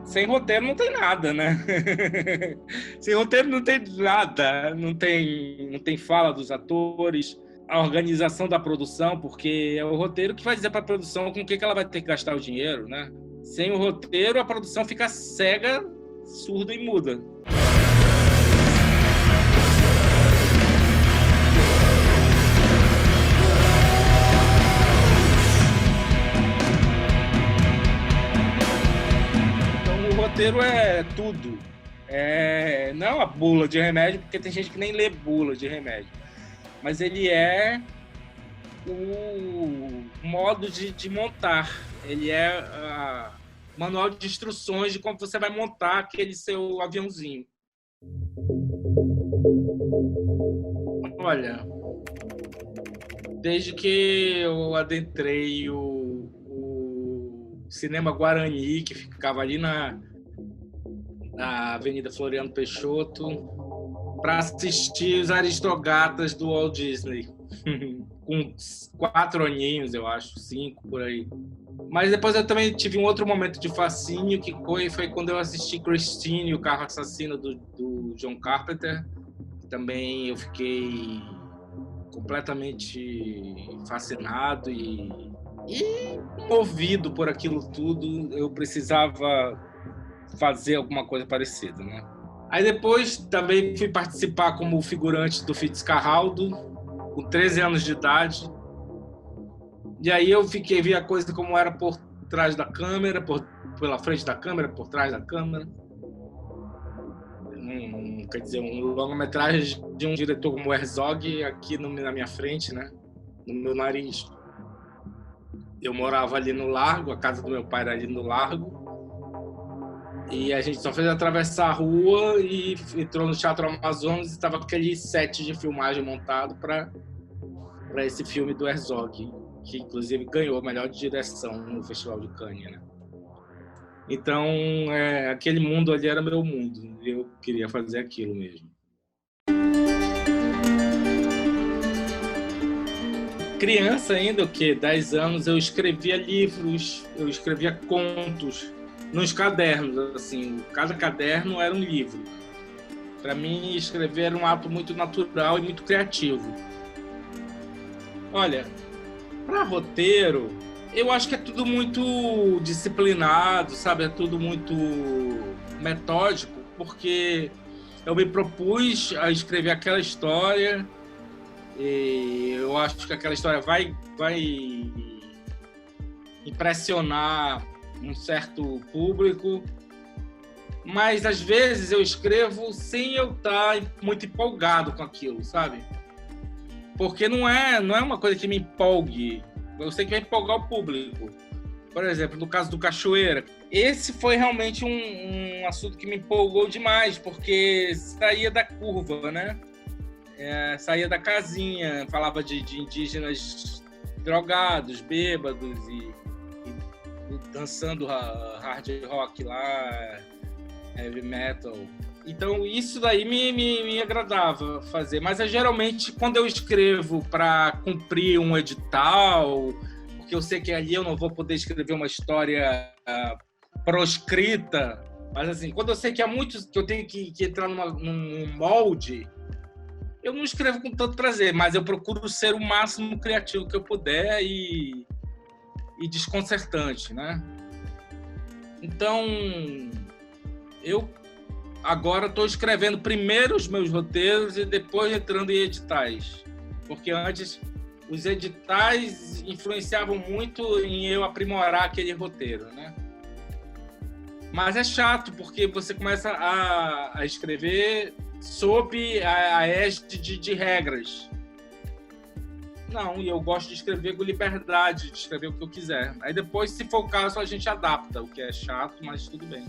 sem roteiro não tem nada, né? Sem roteiro não tem nada, não tem fala dos atores, a organização da produção, porque é o roteiro que vai dizer para a produção com o que ela vai ter que gastar o dinheiro, né? Sem o roteiro, a produção fica cega, surda e muda. O roteiro é tudo. Não a bula de remédio, porque tem gente que nem lê bula de remédio. Mas ele é o modo de montar. Ele é o manual de instruções de como você vai montar aquele seu aviãozinho. Olha, desde que eu adentrei o Cinema Guarani, que ficava ali na Avenida Floriano Peixoto, para assistir os Aristogatas do Walt Disney, com 4 aninhos, eu acho, 5, por aí. Mas depois eu também tive um outro momento de fascínio, que foi quando eu assisti Christine, o Carro Assassino, do John Carpenter. Também eu fiquei completamente fascinado e movido por aquilo tudo. Eu precisava fazer alguma coisa parecida, né? Aí depois também fui participar como figurante do Fitzcarraldo, com 13 anos de idade. E aí eu vi a coisa como era por trás da câmera, pela frente da câmera, por trás da câmera. Quer dizer, um longa-metragem de um diretor como Herzog aqui na minha frente, né? No meu nariz. Eu morava ali no Largo, a casa do meu pai era ali no Largo. E a gente só fez atravessar a rua e entrou no Teatro Amazonas e estava aquele set de filmagem montado para esse filme do Herzog, que inclusive ganhou a melhor direção no Festival de Cannes, né? Então, aquele mundo ali era meu mundo. Eu queria fazer aquilo mesmo. Criança ainda, 10 anos, eu escrevia livros, eu escrevia contos nos cadernos, assim, cada caderno era um livro. Para mim, escrever era um ato muito natural e muito criativo. Olha, para roteiro, eu acho que é tudo muito disciplinado, sabe? É tudo muito metódico, porque eu me propus a escrever aquela história e eu acho que aquela história vai impressionar um certo público, mas às vezes eu escrevo sem eu estar muito empolgado com aquilo, sabe? Porque não é uma coisa que me empolgue. Eu sei que vai empolgar o público. Por exemplo, no caso do Cachoeira, esse foi realmente um assunto que me empolgou demais, porque saía da curva, né? Saía da casinha, falava de indígenas drogados, bêbados e dançando hard rock lá, heavy metal. Então, isso daí me agradava fazer. Mas, geralmente, quando eu escrevo para cumprir um edital, porque eu sei que ali eu não vou poder escrever uma história proscrita, mas, assim, quando eu sei que há muitos que eu tenho que entrar num molde, eu não escrevo com tanto prazer, mas eu procuro ser o máximo criativo que eu puder e desconcertante, né? Então, eu agora estou escrevendo primeiro os meus roteiros e depois entrando em editais. Porque antes os editais influenciavam muito em eu aprimorar aquele roteiro, né? Mas é chato, porque você começa a escrever sob a égide de regras. Não, e eu gosto de escrever com liberdade, de escrever o que eu quiser. Aí depois, se for o caso, a gente adapta, o que é chato, mas tudo bem.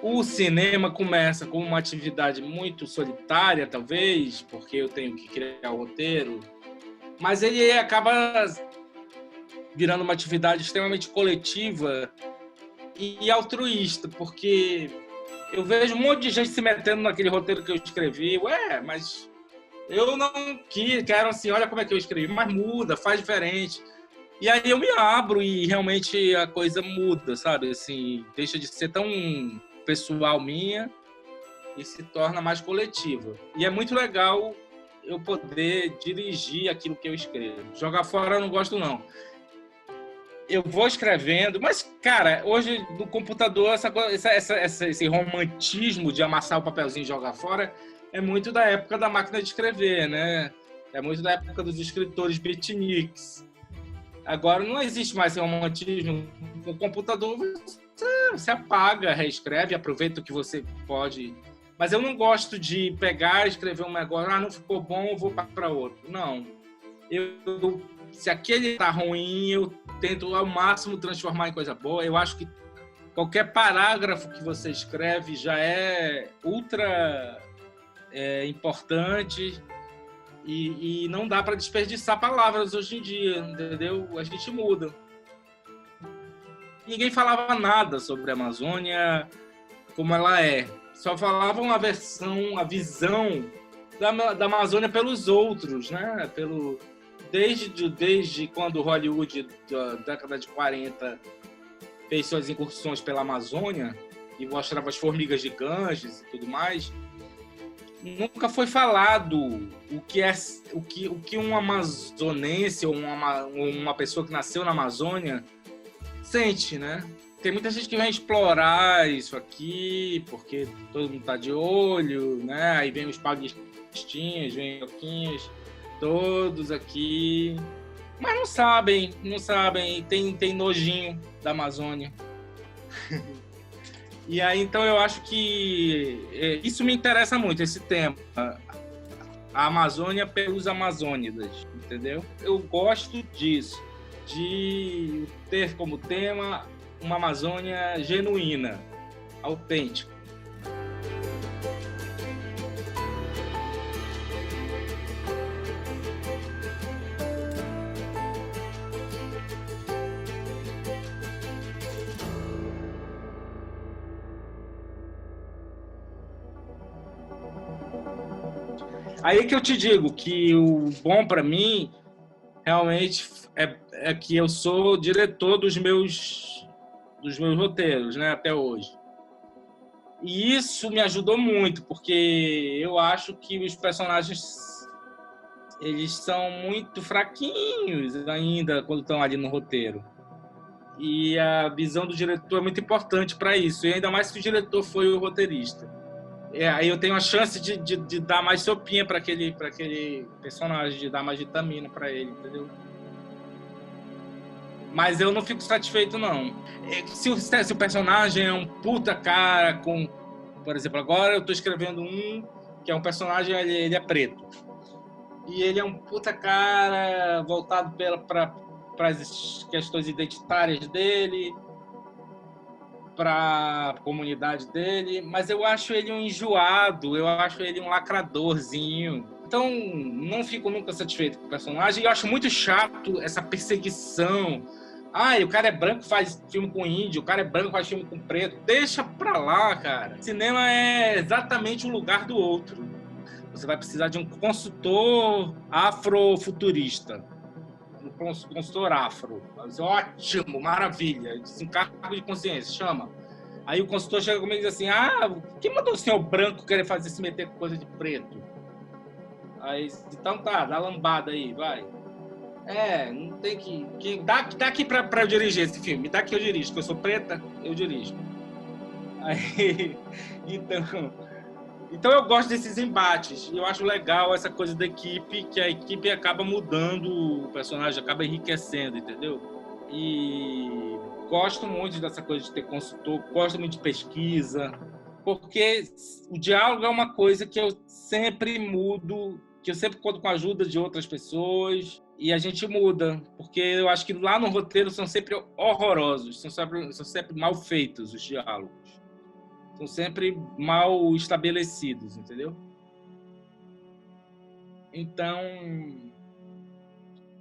O cinema começa como uma atividade muito solitária, talvez, porque eu tenho que criar o roteiro, mas ele acaba virando uma atividade extremamente coletiva e altruísta, porque eu vejo um monte de gente se metendo naquele roteiro que eu escrevi. Mas Eu não quero assim, olha como é que eu escrevi, mas muda, faz diferente. E aí eu me abro e realmente a coisa muda, sabe? Assim, deixa de ser tão pessoal minha e se torna mais coletiva. E é muito legal eu poder dirigir aquilo que eu escrevo. Jogar fora eu não gosto, não. Eu vou escrevendo, mas, cara, hoje no computador, esse romantismo de amassar o papelzinho e jogar fora é muito da época da máquina de escrever, né? É muito da época dos escritores beatniks. Agora não existe mais esse romantismo. Com o computador você apaga, reescreve, aproveita o que você pode. Mas eu não gosto de pegar e escrever um negócio, não ficou bom, eu vou para outro. Não. Se aquele tá ruim, eu tento ao máximo transformar em coisa boa. Eu acho que qualquer parágrafo que você escreve já é ultra importante e não dá para desperdiçar palavras hoje em dia, entendeu? A gente muda. Ninguém falava nada sobre a Amazônia como ela é. Só falavam a visão da Amazônia pelos outros, né? Desde quando Hollywood, da década de 40, fez suas incursões pela Amazônia e mostrava as formigas gigantes e tudo mais, nunca foi falado o que um amazonense ou uma pessoa que nasceu na Amazônia sente, né? Tem muita gente que vem explorar isso aqui, porque todo mundo tá de olho, né? Aí vem os paulistinhas, vem Ioquinhas, todos aqui, mas não sabem, tem nojinho da Amazônia. E aí, então, eu acho que isso me interessa muito, esse tema. A Amazônia pelos amazônidas, entendeu? Eu gosto disso, de ter como tema uma Amazônia genuína, autêntica. Aí que eu te digo que o bom para mim realmente é que eu sou diretor dos meus roteiros, né, até hoje. E isso me ajudou muito, porque eu acho que os personagens eles são muito fraquinhos ainda quando estão ali no roteiro. E a visão do diretor é muito importante para isso, e ainda mais se o diretor foi o roteirista. Aí eu tenho a chance de dar mais sopinha para aquele personagem, de dar mais vitamina para ele, entendeu? Mas eu não fico satisfeito, não. Se o personagem é um puta cara com... Por exemplo, agora eu estou escrevendo que é um personagem, ele é preto. E ele é um puta cara voltado para as questões identitárias dele, para a comunidade dele, mas eu acho ele um enjoado, eu acho ele um lacradorzinho. Então, não fico nunca satisfeito com o personagem. E eu acho muito chato essa perseguição. O cara é branco, faz filme com índio, o cara é branco, faz filme com preto. Deixa pra lá, cara. Cinema é exatamente um lugar do outro. Você vai precisar de um consultor afrofuturista. Consultor afro. Ótimo, maravilha. Desencargo de consciência, chama. Aí o consultor chega comigo e diz assim: quem mandou o senhor branco querer se meter com coisa de preto? Aí, então tá, dá lambada aí, vai. Não tem que dá aqui pra eu dirigir esse filme. Me dá que eu dirijo, porque eu sou preta, eu dirijo. Aí, então eu gosto desses embates. E eu acho legal essa coisa da equipe, que a equipe acaba mudando o personagem, acaba enriquecendo, entendeu? E gosto muito dessa coisa de ter consultor, gosto muito de pesquisa, porque o diálogo é uma coisa que eu sempre mudo, que eu sempre conto com a ajuda de outras pessoas e a gente muda, porque eu acho que lá no roteiro são sempre horrorosos, são sempre mal feitos os diálogos. São sempre mal estabelecidos, entendeu? Então,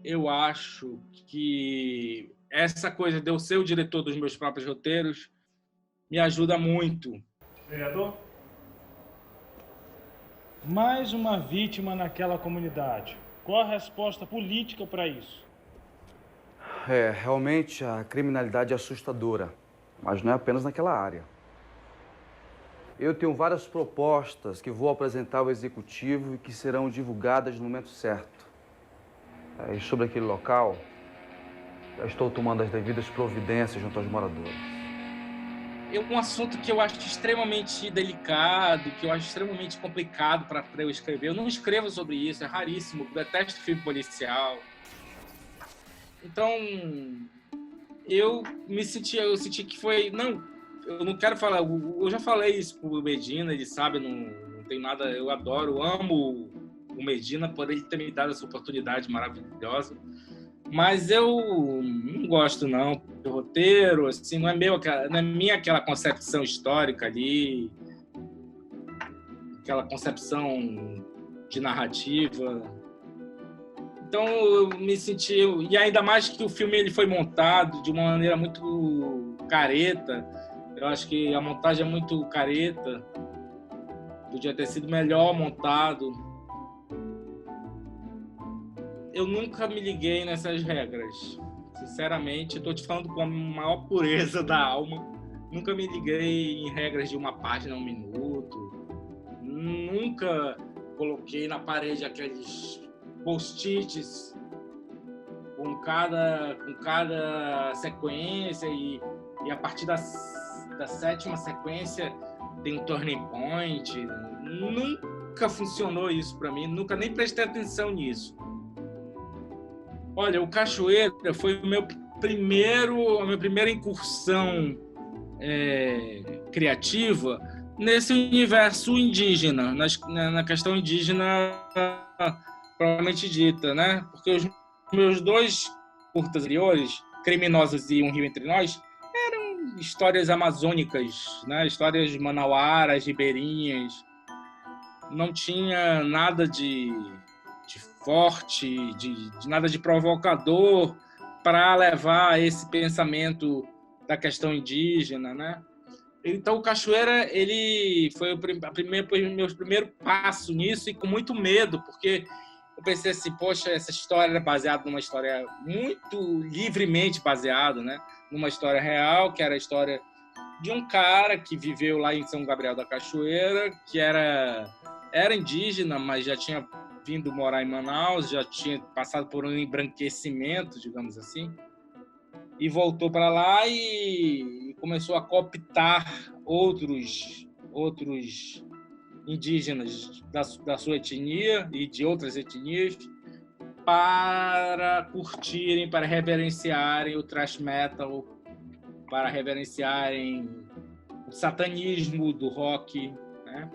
eu acho que essa coisa de eu ser o diretor dos meus próprios roteiros me ajuda muito. Vereador? Mais uma vítima naquela comunidade. Qual a resposta política para isso? Realmente a criminalidade é assustadora, mas não é apenas naquela área. Eu tenho várias propostas que vou apresentar ao executivo e que serão divulgadas no momento certo. E sobre aquele local, já estou tomando as devidas providências junto aos moradores. É um assunto que eu acho extremamente delicado, que eu acho extremamente complicado para eu escrever. Eu não escrevo sobre isso, é raríssimo. Eu detesto filme policial. Então, eu senti que foi... Não, eu não quero falar... Eu já falei isso pro Medina, ele sabe, não tem nada... Eu adoro, amo o Medina por ele ter me dado essa oportunidade maravilhosa. Mas eu não gosto, não, do roteiro, assim, não é minha aquela concepção histórica ali, aquela concepção de narrativa. Então eu me senti... E ainda mais que o filme ele foi montado de uma maneira muito careta. Eu acho que a montagem é muito careta. Podia ter sido melhor montado. Eu nunca me liguei nessas regras. Sinceramente, estou te falando com a maior pureza da alma. Nunca me liguei em regras de uma página, 1 minuto. Nunca coloquei na parede aqueles post-its com cada sequência e a partir da 7ª sequência tem um turning point. Nunca funcionou isso para mim. Nunca nem prestei atenção nisso. Olha, o Cachoeira foi a minha primeira incursão criativa nesse universo indígena, na questão indígena propriamente dita, né? Porque os meus 2 curtas anteriores, Criminosos e Um Rio Entre Nós, eram histórias amazônicas, né? Histórias manauaras, ribeirinhas. Não tinha nada de forte, de nada de provocador para levar esse pensamento da questão indígena, né? Então o Cachoeira ele foi meu primeiro passo nisso e com muito medo, porque eu pensei assim, poxa, essa história é baseada numa história muito livremente baseada, né? Numa história real, que era a história de um cara que viveu lá em São Gabriel da Cachoeira, que era indígena, mas já tinha vindo morar em Manaus, já tinha passado por um embranquecimento, digamos assim, e voltou para lá e começou a cooptar outros indígenas da sua etnia e de outras etnias para curtirem, para reverenciarem o thrash metal, para reverenciarem o satanismo do rock, né?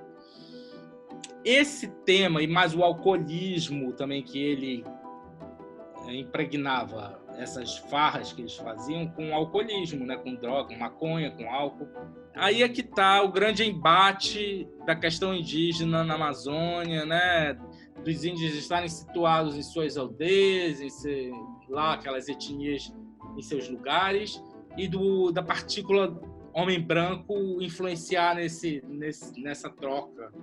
Esse tema, e mais o alcoolismo também, que ele impregnava essas farras que eles faziam com alcoolismo, né? Com droga, com maconha, com álcool. Aí é que está o grande embate da questão indígena na Amazônia, né? Dos índios estarem situados em suas aldeias, lá aquelas etnias em seus lugares, e da partícula homem branco influenciar nessa troca.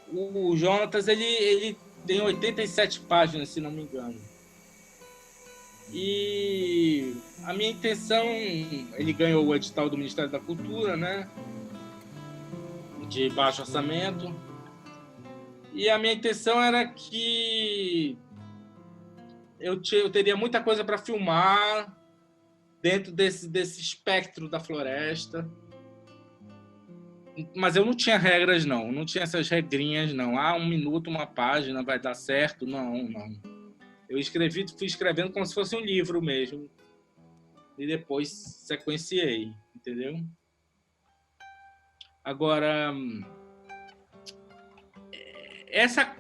O Jonatas ele tem 87 páginas, se não me engano. E a minha intenção, ele ganhou o edital do Ministério da Cultura, né? De baixo orçamento. E a minha intenção era que eu teria muita coisa para filmar dentro desse espectro da floresta. Mas eu não tinha regras, não tinha essas regrinhas, não. 1 minuto, uma página, vai dar certo. Não. Eu fui escrevendo como se fosse um livro mesmo. E depois sequenciei, entendeu? Agora,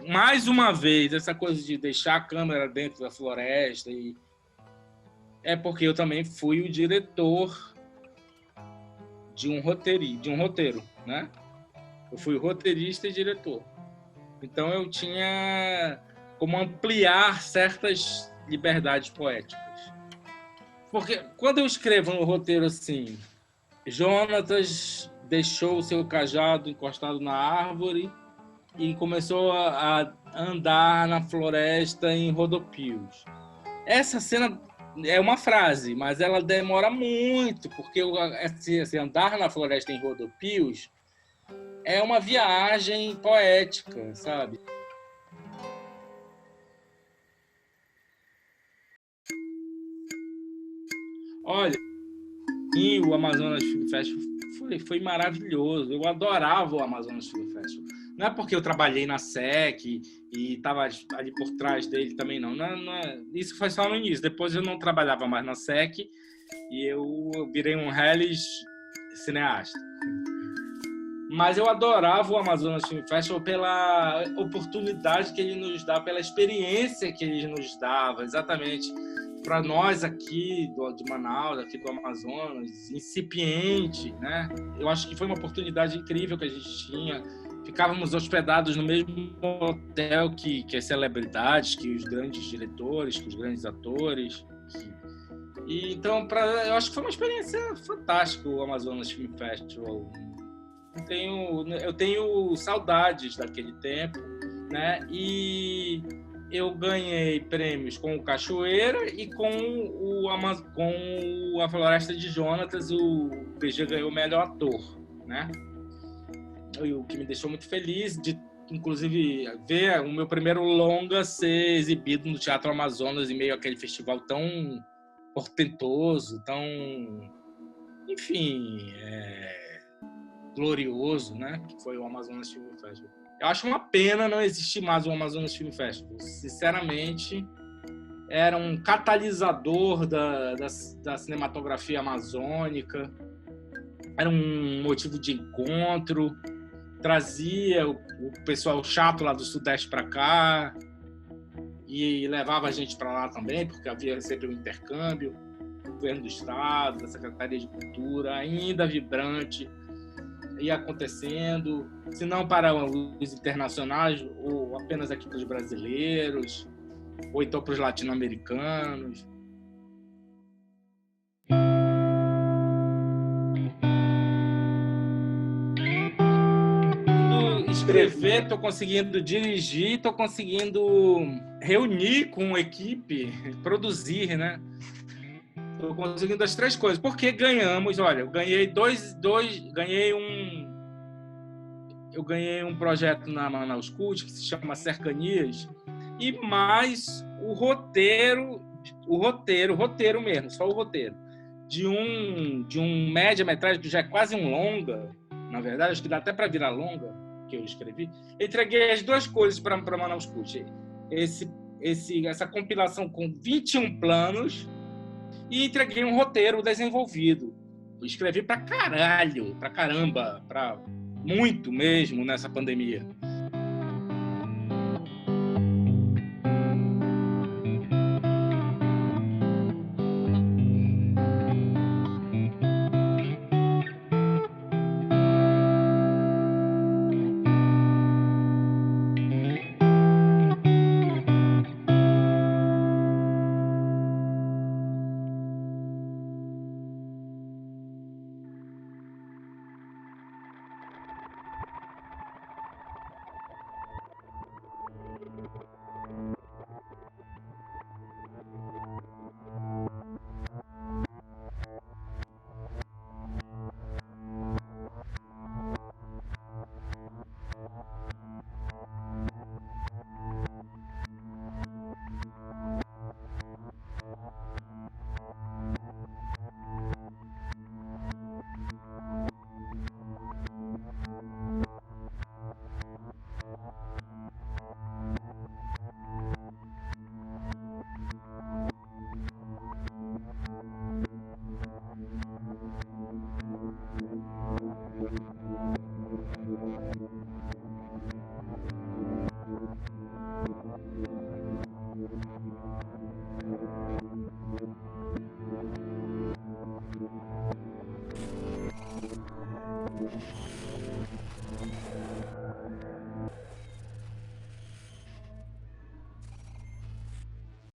mais uma vez, essa coisa de deixar a câmera dentro da floresta, é porque eu também fui o diretor de um roteiro, né? Eu fui roteirista e diretor. Então eu tinha como ampliar certas liberdades poéticas. Porque quando eu escrevo no roteiro assim, Jonatas deixou o seu cajado encostado na árvore e começou a andar na floresta em rodopios. Essa cena é uma frase, mas ela demora muito, porque esse andar na floresta em rodopios é uma viagem poética, sabe? Olha, e o Amazonas Film Festival foi maravilhoso. Eu adorava o Amazonas Film Festival. Não é porque eu trabalhei na SEC e estava ali por trás dele também, não. Isso foi só no início. Depois eu não trabalhava mais na SEC e eu virei um reles cineasta. Mas eu adorava o Amazonas Film Festival pela oportunidade que ele nos dá, pela experiência que ele nos dava, exatamente. Para nós aqui de Manaus, aqui do Amazonas, incipiente, né? Eu acho que foi uma oportunidade incrível que a gente tinha. Ficávamos hospedados no mesmo hotel que as celebridades, que os grandes diretores, que os grandes atores. E, então, eu acho que foi uma experiência fantástica o Amazonas Film Festival. Eu tenho saudades daquele tempo, né? E eu ganhei prêmios com o Cachoeira e com a Floresta de Jonatas. O PG ganhou o melhor ator, né? O que me deixou muito feliz de, inclusive, ver o meu primeiro longa ser exibido no Teatro Amazonas em meio àquele festival tão portentoso, tão, enfim, glorioso, né? Que foi o Amazonas Film Festival. Eu acho uma pena não existir mais o Amazonas Film Festival. Sinceramente, era um catalisador da cinematografia amazônica, era um motivo de encontro, trazia o pessoal chato lá do Sudeste para cá e levava a gente para lá também, porque havia sempre um intercâmbio. O governo do Estado, da Secretaria de Cultura, ainda vibrante, ia acontecendo, se não para os internacionais, ou apenas aqui para os brasileiros, ou então para os latino-americanos. Escrever, estou conseguindo dirigir, estou conseguindo reunir com a equipe, produzir, né? Estou conseguindo as três coisas. Porque ganhamos, olha, eu ganhei eu ganhei um projeto na Manaus Cult que se chama Cercanias, e mais o roteiro mesmo, só o roteiro, de um média-metragem que já é quase um longa, na verdade, acho que dá até para virar longa, que eu escrevi. Eu entreguei as duas coisas para Manaus Cult. Essa compilação com 21 planos, e entreguei um roteiro desenvolvido. Eu escrevi pra caramba, pra muito mesmo nessa pandemia.